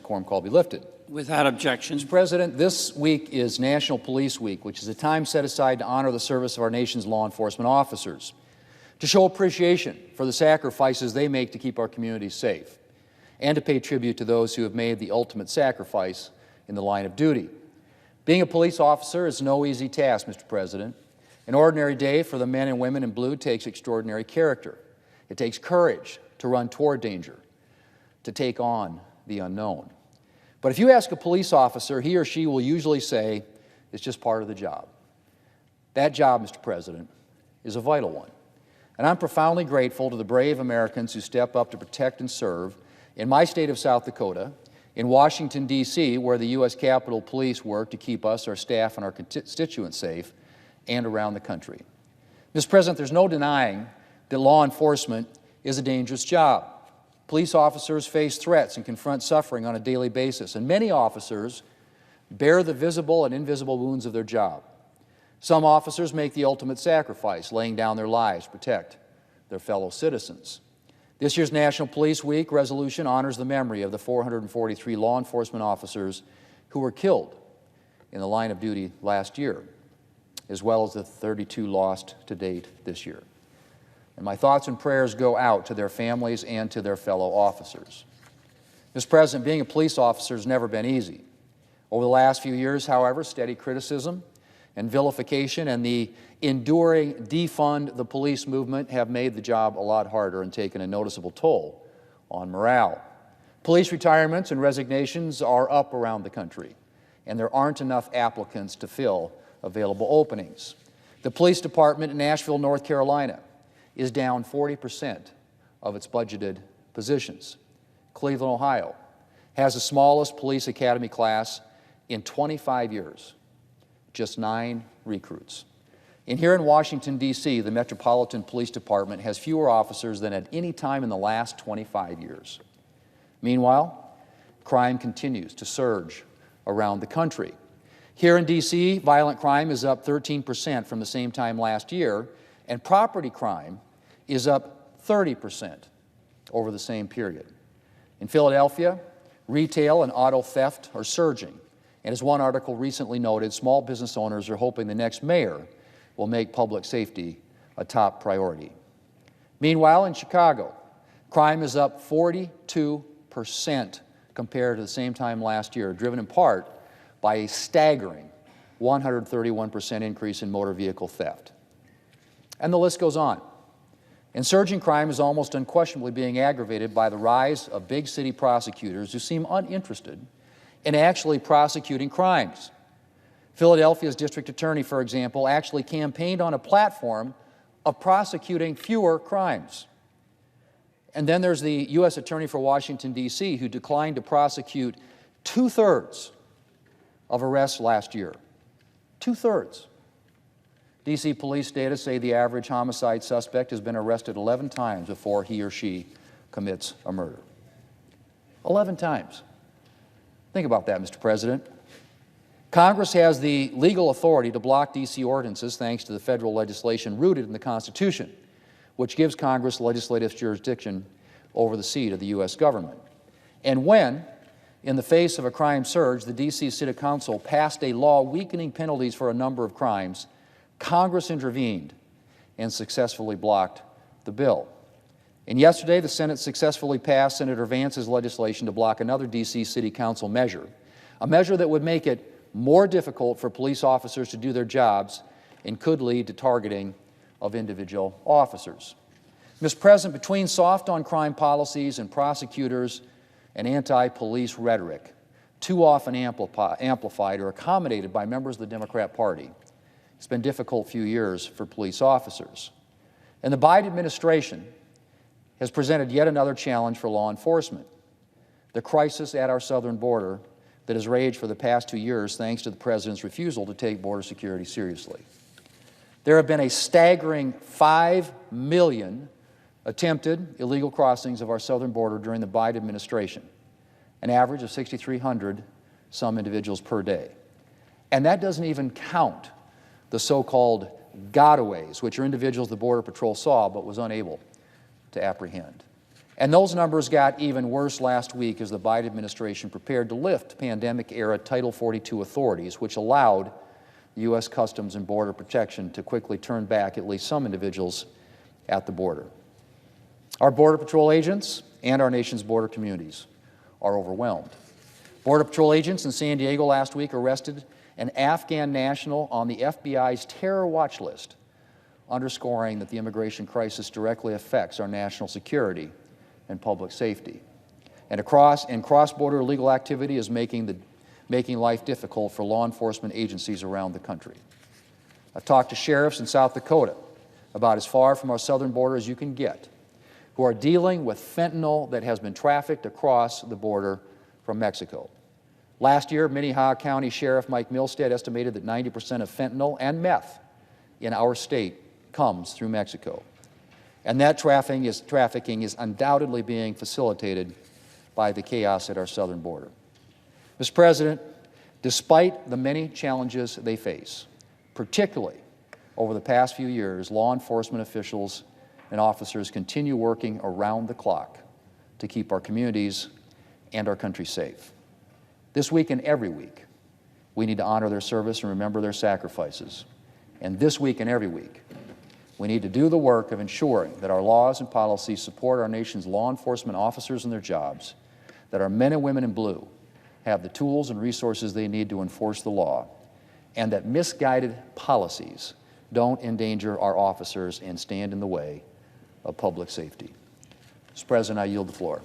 quorum call be lifted. Without objection. Mr. President, this week is National Police Week, which is a time set aside to honor the service of our nation's law enforcement officers, to show appreciation for the sacrifices they make to keep our communities safe, and to pay tribute to those who have made the ultimate sacrifice in the line of duty. Being a police officer is no easy task, Mr. President. An ordinary day for the men and women in blue takes extraordinary character. It takes courage to run toward danger, to take on the unknown. But if you ask a police officer, he or she will usually say it's just part of the job. That job, Mr. President, is a vital one. And I'm profoundly grateful to the brave Americans who step up to protect and serve in my state of South Dakota, in Washington, D.C., where the U.S. Capitol Police work to keep us, our staff, and our constituents safe, and around the country. Mr. President, there's no denying that law enforcement is a dangerous job. Police officers face threats and confront suffering on a daily basis, and many officers bear the visible and invisible wounds of their job. Some officers make the ultimate sacrifice, laying down their lives to protect their fellow citizens. This year's National Police Week resolution honors the memory of the 443 law enforcement officers who were killed in the line of duty last year, as well as the 32 lost to date this year. And my thoughts and prayers go out to their families and to their fellow officers. Mr. President, being a police officer has never been easy. Over the last few years, however, steady criticism and vilification and the enduring defund the police movement have made the job a lot harder and taken a noticeable toll on morale. Police retirements and resignations are up around the country, and there aren't enough applicants to fill available openings. The police department in Nashville, North Carolina, is down 40% of its budgeted positions. Cleveland, Ohio, has the smallest police academy class in 25 years, just 9 recruits. And here in Washington, D.C., the Metropolitan Police Department has fewer officers than at any time in the last 25 years. Meanwhile, crime continues to surge around the country. Here in D.C., violent crime is up 13% from the same time last year, and property crime is up 30% over the same period. In Philadelphia, retail and auto theft are surging, and as one article recently noted, small business owners are hoping the next mayor will make public safety a top priority. Meanwhile, in Chicago, crime is up 42% compared to the same time last year, driven in part by a staggering 131% increase in motor vehicle theft. And the list goes on. And surging crime is almost unquestionably being aggravated by the rise of big city prosecutors who seem uninterested in actually prosecuting crimes. Philadelphia's district attorney, for example, actually campaigned on a platform of prosecuting fewer crimes. And then there's the U.S. Attorney for Washington, D.C., who declined to prosecute 2/3 of arrests last year. 2/3. D.C. police data say the average homicide suspect has been arrested 11 times before he or she commits a murder. 11 times. Think about that, Mr. President. Congress has the legal authority to block D.C. ordinances thanks to the federal legislation rooted in the Constitution, which gives Congress legislative jurisdiction over the seat of the U.S. government. And when, in the face of a crime surge, the D.C. City Council passed a law weakening penalties for a number of crimes, Congress intervened and successfully blocked the bill. And yesterday, the Senate successfully passed Senator Vance's legislation to block another D.C. City Council measure, a measure that would make it more difficult for police officers to do their jobs and could lead to targeting of individual officers. Mr. President, between soft-on-crime policies and prosecutors and anti-police rhetoric, too often amplified or accommodated by members of the Democrat Party, it's been a difficult few years for police officers. And the Biden administration has presented yet another challenge for law enforcement: the crisis at our southern border that has raged for the past 2 years thanks to the President's refusal to take border security seriously. There have been a staggering 5 million attempted illegal crossings of our southern border during the Biden administration, an average of 6,300 some individuals per day. And that doesn't even count the so-called gotaways, which are individuals the Border Patrol saw but was unable to apprehend. And those numbers got even worse last week as the Biden administration prepared to lift pandemic-era Title 42 authorities, which allowed the U.S. Customs and Border Protection to quickly turn back at least some individuals at the border. Our Border Patrol agents and our nation's border communities are overwhelmed. Border Patrol agents in San Diego last week arrested an Afghan national on the FBI's terror watch list, underscoring that the immigration crisis directly affects our national security and public safety. And cross-border illegal activity is making life difficult for law enforcement agencies around the country. I've talked to sheriffs in South Dakota about as far from our southern border as you can get, who are dealing with fentanyl that has been trafficked across the border from Mexico. Last year, Minnehaha County Sheriff Mike Milstead estimated that 90% of fentanyl and meth in our state comes through Mexico. And that trafficking is undoubtedly being facilitated by the chaos at our southern border. Mr. President, despite the many challenges they face, particularly over the past few years, law enforcement officials and officers continue working around the clock to keep our communities and our country safe. This week and every week, we need to honor their service and remember their sacrifices. And this week and every week, we need to do the work of ensuring that our laws and policies support our nation's law enforcement officers and their jobs, that our men and women in blue have the tools and resources they need to enforce the law, and that misguided policies don't endanger our officers and stand in the way of public safety. Mr. President, I yield the floor.